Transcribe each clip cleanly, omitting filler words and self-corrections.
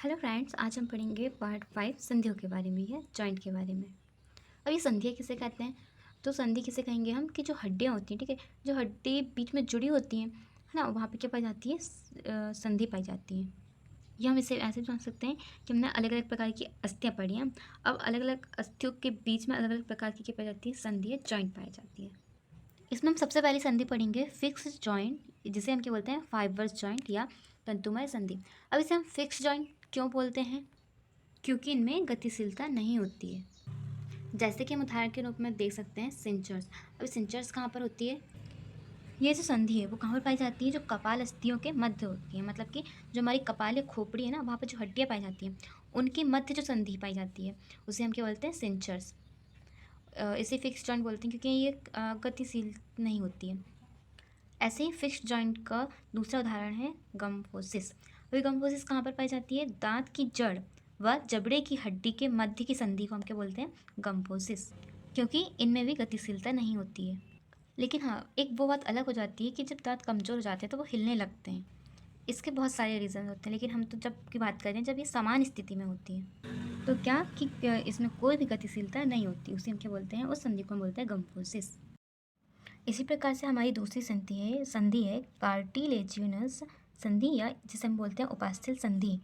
Hello friends, आज हम पढ़ेंगे पार्ट 5 संधियों के बारे में या जॉइंट के बारे में। अब ये संधियाँ किसे कहते हैं? तो संधि किसे कहेंगे हम कि जो हड्डियाँ होती हैं, ठीक है, जो हड्डी बीच में जुड़ी होती हैं, है ना, वहाँ पे क्या पाई जाती है? संधि पाई जाती है। या हम इसे ऐसे भी समझ सकते हैं कि हमने अलग अलग प्रकार की अस्थियाँ पढ़ी हैं। अब अलग अलग अस्थियों के बीच में अलग अलग प्रकार की क्या पाई जाती है? संधि या जॉइंट पाई जाती है। इसमें हम सबसे पहली संधि पढ़ेंगे फिक्स जॉइंट, जिसे हम क्या बोलते हैं? फाइबर्स जॉइंट या तंतुमय संधि। अब इसे हम फिक्स जॉइंट क्यों बोलते हैं? क्योंकि इनमें गतिशीलता नहीं होती है। जैसे कि हम उदाहरण के रूप में देख सकते हैं सिंचर्स। अब सिंचर्स कहाँ पर होती है? ये जो संधि है वो कहाँ पर पाई जाती है? जो कपाल अस्थियों के मध्य होती है, मतलब कि जो हमारी कपाल या खोपड़ी है ना, वहाँ पर जो हड्डियाँ पाई जाती हैं उनके मध्य जो संधि पाई जाती है उसे हम क्या बोलते हैं? सिंचर्स। इसे फिक्स जॉइंट बोलते हैं क्योंकि ये गतिशील नहीं होती है। ऐसे ही फिक्स्ड जॉइंट का दूसरा उदाहरण है गम्फोसिस। अभी गम्फोसिस कहाँ पर पाई जाती है? दांत की जड़ व जबड़े की हड्डी के मध्य की संधि को हम क्या बोलते हैं? गम्फोसिस, क्योंकि इनमें भी गतिशीलता नहीं होती है। लेकिन हाँ, एक वो बात अलग हो जाती है कि जब दांत कमज़ोर हो जाते हैं तो वो हिलने लगते हैं। इसके बहुत सारे रीज़न होते हैं, लेकिन हम तो जब की बात करें जब ये समान स्थिति में होती है तो क्या कि इसमें कोई भी गतिशीलता नहीं होती, उसे हम क्या बोलते हैं? उस संधि को हम बोलते हैं गम्फोसिस। इसी प्रकार से हमारी दूसरी संधि है कार्टिलेजिनस संधि, या जिसे हम बोलते हैं उपास्थि संधि।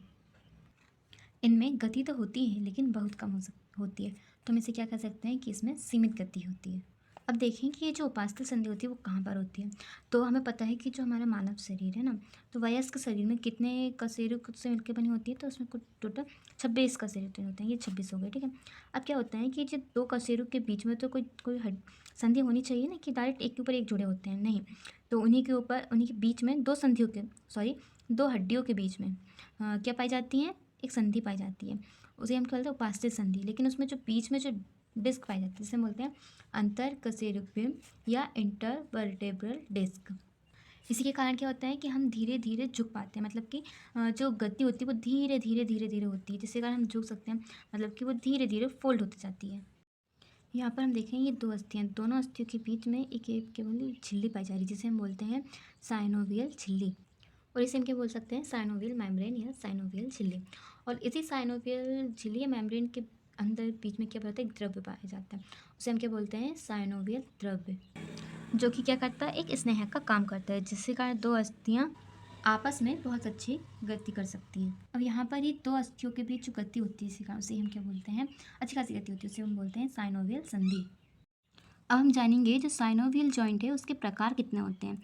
इनमें गति तो होती है लेकिन बहुत कम होती है, तो हम इसे क्या कह सकते हैं कि इसमें सीमित गति होती है। अब देखें कि ये जो उपास्थि संधि होती है वो कहाँ पर होती है। तो हमें पता है कि जो हमारा मानव शरीर है ना, तो वयस्क शरीर में कितने कशेरुक से मिलकर बनी होती है? तो उसमें कुछ टोटल 26 कशेरुक होते हैं। ये 26 हो गए, ठीक है। अब क्या होता है कि जो दो कशेरुक के बीच में तो कोई कोई संधि होनी चाहिए ना, कि डायरेक्ट एक के ऊपर एक जुड़े होते हैं, नहीं। तो उन्हीं के बीच में दो हड्डियों के बीच में क्या पाई जाती हैं? एक संधि पाई जाती है, उसे हम क्या बोलते हैं? उपास्थि संधि। लेकिन उसमें जो बीच में जो डिस्क पाई जाती है जिसे हम बोलते हैं अंतर कशेरुकपिंड या इंटरवर्टेब्रल डिस्क। इसी के कारण क्या होता है कि हम धीरे धीरे झुक पाते हैं, मतलब कि जो गति होती है वो धीरे धीरे धीरे धीरे होती है, जिसके कारण हम झुक सकते हैं, मतलब कि वो धीरे धीरे फोल्ड होती जाती है। यहाँ पर हम देखें ये दो अस्थियाँ, दोनों अस्थियों के बीच में एक केवल झिल्ली पाई जा रही है जिसे हम बोलते हैं साइनोवियल झिल्ली, और इसे हम क्या बोल सकते हैं? साइनोवियल मेम्ब्रेन या साइनोवियल झिल्ली। और इसी साइनोवियल झिल्ली या मेम्ब्रेन के अंदर बीच में क्या होता है? एक द्रव्य पाया जाता है, उसे हम क्या बोलते हैं? साइनोवियल द्रव्य, जो कि क्या करता है? एक स्नेहक का काम करता है, जिसके कारण दो अस्थियाँ आपस में बहुत अच्छी गति कर सकती हैं। अब यहाँ पर ये दो अस्थियों के बीच जो गति होती है इसी कारण उसे हम क्या बोलते हैं? अच्छी खासी गति होती है, उसे हम बोलते हैं साइनोवियल संधि। अब हम जानेंगे जो साइनोवियल जॉइंट है उसके प्रकार कितने होते हैं।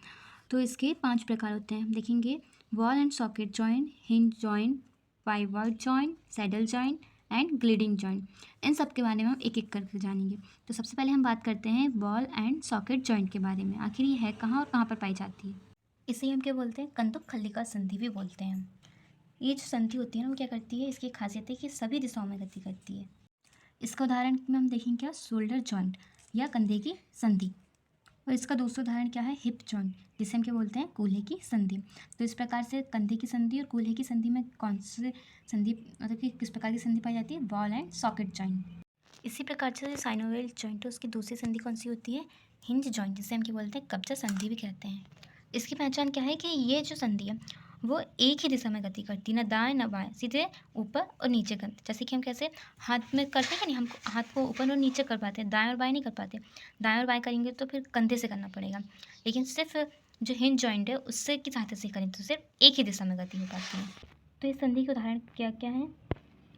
तो इसके 5 प्रकार होते हैं, हम देखेंगे ball and socket joint, hinge joint, pivot joint, saddle joint and gliding joint. इन सब के बारे में हम एक एक करके जानेंगे। तो सबसे पहले हम बात करते हैं बॉल एंड सॉकेट जॉइंट के बारे में। आखिर ये है कहाँ और कहाँ पर पाई जाती है? इसे हम क्या बोलते हैं? कंदुक खल्लिका संधि भी बोलते हैं। ये जो संधि होती है ना, वो क्या करती है? इसकी खासियत है कि सभी दिशाओं में गति करती है। इसका उदाहरण में हम देखेंगे क्या? शोल्डर जॉइंट या कंधे की संधि। और इसका दूसरा उदाहरण क्या है? हिप जॉइंट, जिसे हम क्या बोलते हैं? कूल्हे की संधि। तो इस प्रकार से कंधे की संधि और कूल्हे की संधि में कौन से संधि, मतलब कि किस प्रकार की संधि पाई जाती है? Ball and socket joint. इसी प्रकार से साइनोवियल जॉइंट है उसकी दूसरी संधि कौन सी होती है? हिंज जॉइंट, जिसे हम क्या बोलते हैं? कब्जा संधि भी कहते हैं। इसकी पहचान क्या है कि ये जो संधि है वो एक ही दिशा में गति करती है, ना दाएं ना बाएं, सीधे ऊपर और नीचे करते। जैसे कि हम कैसे हाथ में करते हैं कि नहीं, हम हाथ को ऊपर और नीचे कर पाते हैं, दाएं और बाएं नहीं कर पाते। दाएं और बाएं करेंगे तो फिर कंधे से करना पड़ेगा, लेकिन सिर्फ जो हिंज जॉइंट है उससे की सहायता से करें तो सिर्फ एक ही दिशा में गति हो पाती है। तो इस संधि के उदाहरण क्या क्या है?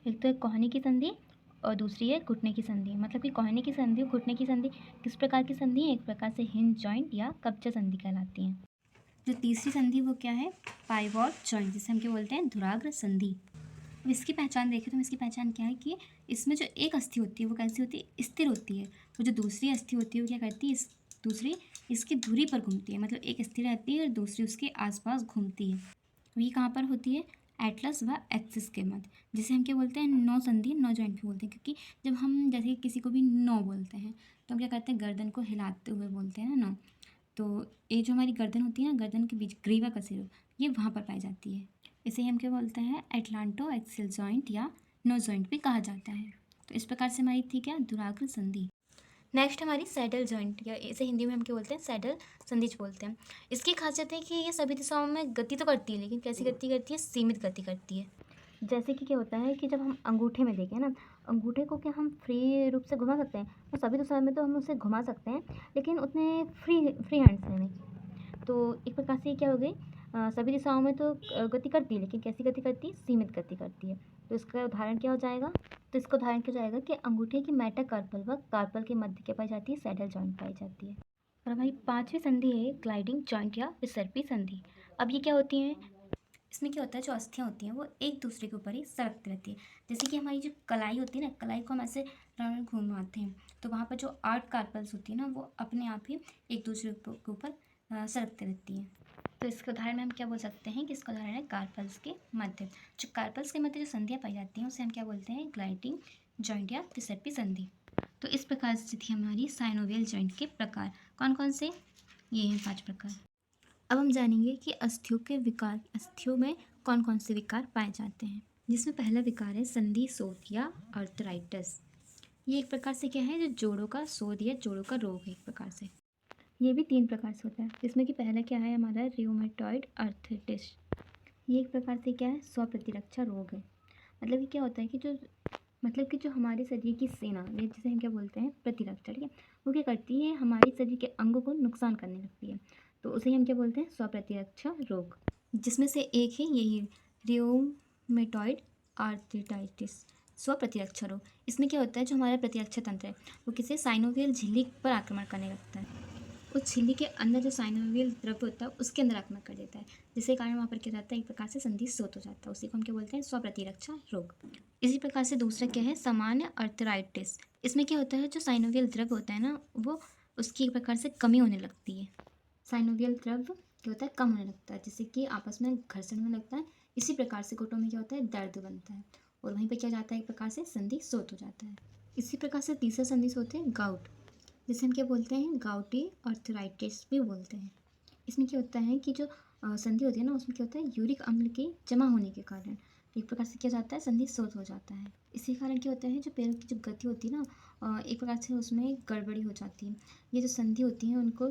एक तो है कोहनी की संधि और दूसरी है घुटने की संधि। मतलब कि कोहनी की संधि और घुटने की संधि किस प्रकार की संधि है? एक प्रकार से हिंज जॉइंट या कब्जा संधि कहलाती हैं। जो तीसरी संधि वो क्या है? पाइवॉट जॉइंट, जिसे हम क्या बोलते हैं? धुराग्र संधि। अब इसकी पहचान देखें तो इसकी पहचान क्या है कि इसमें जो एक अस्थि होती है वो कैसी होती है? स्थिर होती है। वो जो दूसरी अस्थि होती है वो क्या करती है? दूसरी इसकी धुरी पर घूमती है, मतलब एक स्थिर रहती है और दूसरी उसके आसपास घूमती है। ये कहाँ पर होती है? एटलस व एक्सिस के मध्य, जिसे हम क्या बोलते हैं? नौ संधि, नौ जॉइंट भी बोलते हैं, क्योंकि जब हम जैसे किसी को भी नौ बोलते हैं तो हम क्या करते हैं? गर्दन को हिलाते हुए बोलते हैं ना नौ। तो ये जो हमारी गर्दन होती है ना, गर्दन के बीच ग्रीवा कसेरो, ये वहाँ पर पाई जाती है। इसे हम क्या बोलते हैं? एटलांटो एक्सियल जॉइंट या नो जॉइंट भी कहा जाता है। तो इस प्रकार से हमारी थी क्या? धुराग्र संधि। नेक्स्ट हमारी सैडल जॉइंट, या इसे हिंदी में हम क्या बोलते हैं? सैडल संधिच बोलते हैं। इसकी खासियत है कि ये सभी दिशाओं में गति तो करती है, लेकिन कैसी गति करती है? सीमित गति करती है। जैसे कि क्या होता है कि जब हम अंगूठे में देखें ना, अंगूठे को क्या हम फ्री रूप से घुमा सकते हैं? तो सभी दिशाओं में तो हम उसे घुमा सकते हैं, लेकिन उतने फ्री हैंड से नहीं। तो एक प्रकार से ये क्या हो गई, सभी दिशाओं में तो गति करती है, लेकिन कैसी गति करती है? सीमित गति करती है। तो इसका उदाहरण क्या हो जाएगा? तो इसका उदाहरण क्या हो जाएगा कि अंगूठे की मेटाकार्पल व कार्पल के मध्य क्या पाई जाती है? सैडल जॉइंट पाई जाती है। और हमारी पांचवी संधि है ग्लाइडिंग जॉइंट या विसर्पी संधि। अब ये क्या होती है? इसमें क्या होता है, जो अस्थियाँ होती हैं वो एक दूसरे के ऊपर ही सरकती रहती है। जैसे कि हमारी जो कलाई होती है ना, कलाई को हम ऐसे राउंड घुमाते हैं, तो वहाँ पर जो 8 कार्पल्स होती है ना, वो अपने आप ही एक दूसरे के ऊपर सरकती रहती हैं। तो इसके उदाहरण में हम क्या बोल सकते हैं कि इसका उदाहरण है कार्पल्स के मध्य। जो कार्पल्स के मध्य जो संधियाँ पाई जाती हैं उसे हम क्या बोलते हैं? ग्लाइडिंग जॉइंट या विसर्पी संधि। तो इस प्रकार से थी हमारी साइनोवियल जॉइंट के प्रकार। कौन कौन से? ये हैं 5 प्रकार। अब हम जानेंगे कि अस्थियों के विकार, अस्थियों में कौन कौन से विकार पाए जाते हैं, जिसमें पहला विकार है संधि शोथ या आर्थराइटिस। ये एक प्रकार से क्या है, जो जोड़ों का शोथ या जोड़ों का रोग है एक प्रकार से। ये भी 3 प्रकार से होता है, जिसमें कि पहला क्या है हमारा रियोमेटॉइड आर्थराइटिस। ये एक प्रकार से क्या है, स्वप्रतिरक्षा रोग है। मतलब कि क्या होता है कि जो हमारे शरीर की सेना, या जिसे हम क्या बोलते हैं प्रतिरक्षा, ठीक है, वो क्या करती है, हमारे शरीर के अंगों को नुकसान करने लगती है। तो उसे हम क्या बोलते हैं? स्वप्रतिरक्षा रोग। जिसमें से एक है यही रियोमेटॉइड आर्थराइटिस, स्वप्रतिरक्षा रोग। इसमें क्या होता है, जो हमारा प्रतिरक्षा तंत्र है वो किसी साइनोवियल झिल्ली पर आक्रमण करने लगता है। उस झिल्ली के अंदर जो साइनोवियल द्रव्य होता है उसके अंदर आक्रमण कर देता है, जिसके कारण वहाँ पर क्या जाता है, एक प्रकार से संधि शोथ हो जाता है। उसी को हम क्या बोलते हैं? स्वप्रतिरक्षा रोग। इसी प्रकार से दूसरा क्या है, सामान्य आर्थराइटिस। इसमें क्या होता है, जो साइनोवियल द्रव्य होता है ना, वो उसकी एक प्रकार से कमी होने लगती है। साइनोवियल द्रव्य क्या होता है? कम होने लगता है, जिससे कि आपस में घर्षण होने लगता है। इसी प्रकार से घुटनों में क्या होता है? दर्द बनता है, और वहीं पर क्या जाता है, एक प्रकार से संधि शोथ हो जाता है। इसी प्रकार से तीसरा संधि शोथ है गाउट, जिसे हम क्या बोलते हैं? गाउटी आर्थराइटिस भी बोलते हैं। इसमें क्या होता है कि जो संधि होती है ना, उसमें क्या होता है, यूरिक अम्ल के जमा होने के कारण एक प्रकार से क्या जाता है, संधि शोथ हो जाता है। इसी कारण क्या होता है, जो पैरों की जो गति होती है ना, एक प्रकार से उसमें गड़बड़ी हो जाती है। ये जो संधि होती है उनको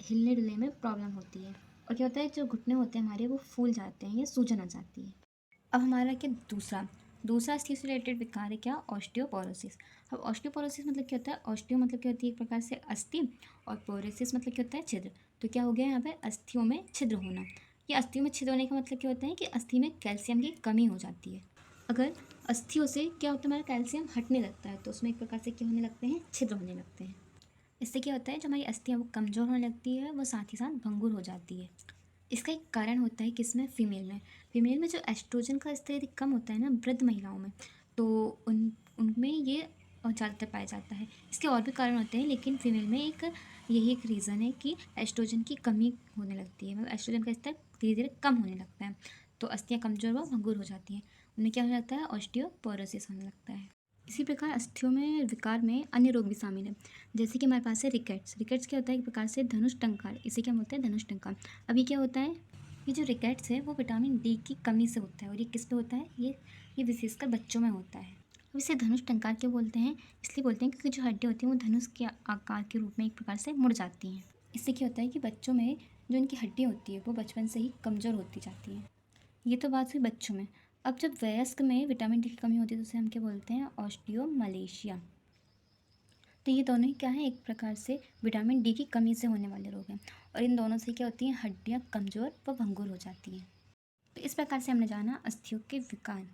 हिलने डुलने में प्रॉब्लम होती है, और क्या होता है, जो घुटने होते हैं हमारे वो फूल जाते हैं या सूजन आ जाती है। अब हमारा क्या दूसरा अस्थि से रिलेटेड विकार है क्या? ऑस्टियोपोरोसिस। अब ऑस्टियोपोरोसिस मतलब क्या होता है? ऑस्टियो मतलब क्या होती है, एक प्रकार से अस्थि, और पोरोसिस मतलब क्या होता है? छिद्र। तो क्या हो गया यहाँ पे, अस्थियों में छिद्र होना। ये अस्थियों में छिद्र होने का मतलब क्या होता है कि अस्थि में कैल्शियम की कमी हो जाती है। अगर अस्थियों से क्या होता है, हमारा कैल्शियम हटने लगता है, तो उसमें एक प्रकार से क्या होने लगते हैं? छिद्र होने लगते हैं। इससे क्या होता है, जो हमारी अस्थियाँ वो कमज़ोर होने लगती है, वो साथ ही साथ भंगुर हो जाती है। इसका एक कारण होता है किसमें? फीमेल में जो एस्ट्रोजन का स्तर यदि कम होता है ना वृद्ध महिलाओं में, तो उनमें ये ज़्यादातर पाया जाता है। इसके और भी कारण होते हैं, लेकिन फीमेल में यही एक रीज़न है कि एस्ट्रोजन की कमी होने लगती है, मतलब एस्ट्रोजन का स्तर धीरे धीरे कम होने लगता है, तो अस्थियाँ कमज़ोर व भंगुर हो जाती हैं। उनमें क्या होने लगता है? ऑस्टियोपोरोसिस होने लगता है। इसी प्रकार अस्थियों में विकार में अन्य रोग भी शामिल है, जैसे कि हमारे पास है रिकेट्स। रिकेट्स क्या होता है, एक प्रकार से धनुष टंकार, इसे क्या बोलते हैं? धनुष टंकार। अभी क्या होता है, ये जो रिकेट्स है वो विटामिन डी की कमी से होता है, और ये किस पे होता है? ये विशेषकर बच्चों में होता है। अब इसे धनुष टंकार क्यों बोलते हैं? इसलिए बोलते हैं क्योंकि जो हड्डियाँ होती हैं वो धनुष के आकार के रूप में एक प्रकार से मुड़ जाती हैं। इससे क्या होता है कि बच्चों में जो इनकी हड्डियाँ होती है वो बचपन से ही कमज़ोर होती जाती हैं। ये तो बात हुई बच्चों में। अब जब वयस्क में विटामिन डी की कमी होती है तो उसे हम क्या बोलते हैं? ऑस्टियोमलेशिया। तो ये दोनों ही क्या है, एक प्रकार से विटामिन डी की कमी से होने वाले रोग हैं, और इन दोनों से क्या होती हैं? हड्डियाँ कमज़ोर व भंगुर हो जाती हैं। तो इस प्रकार से हमने जाना अस्थियों के विकार।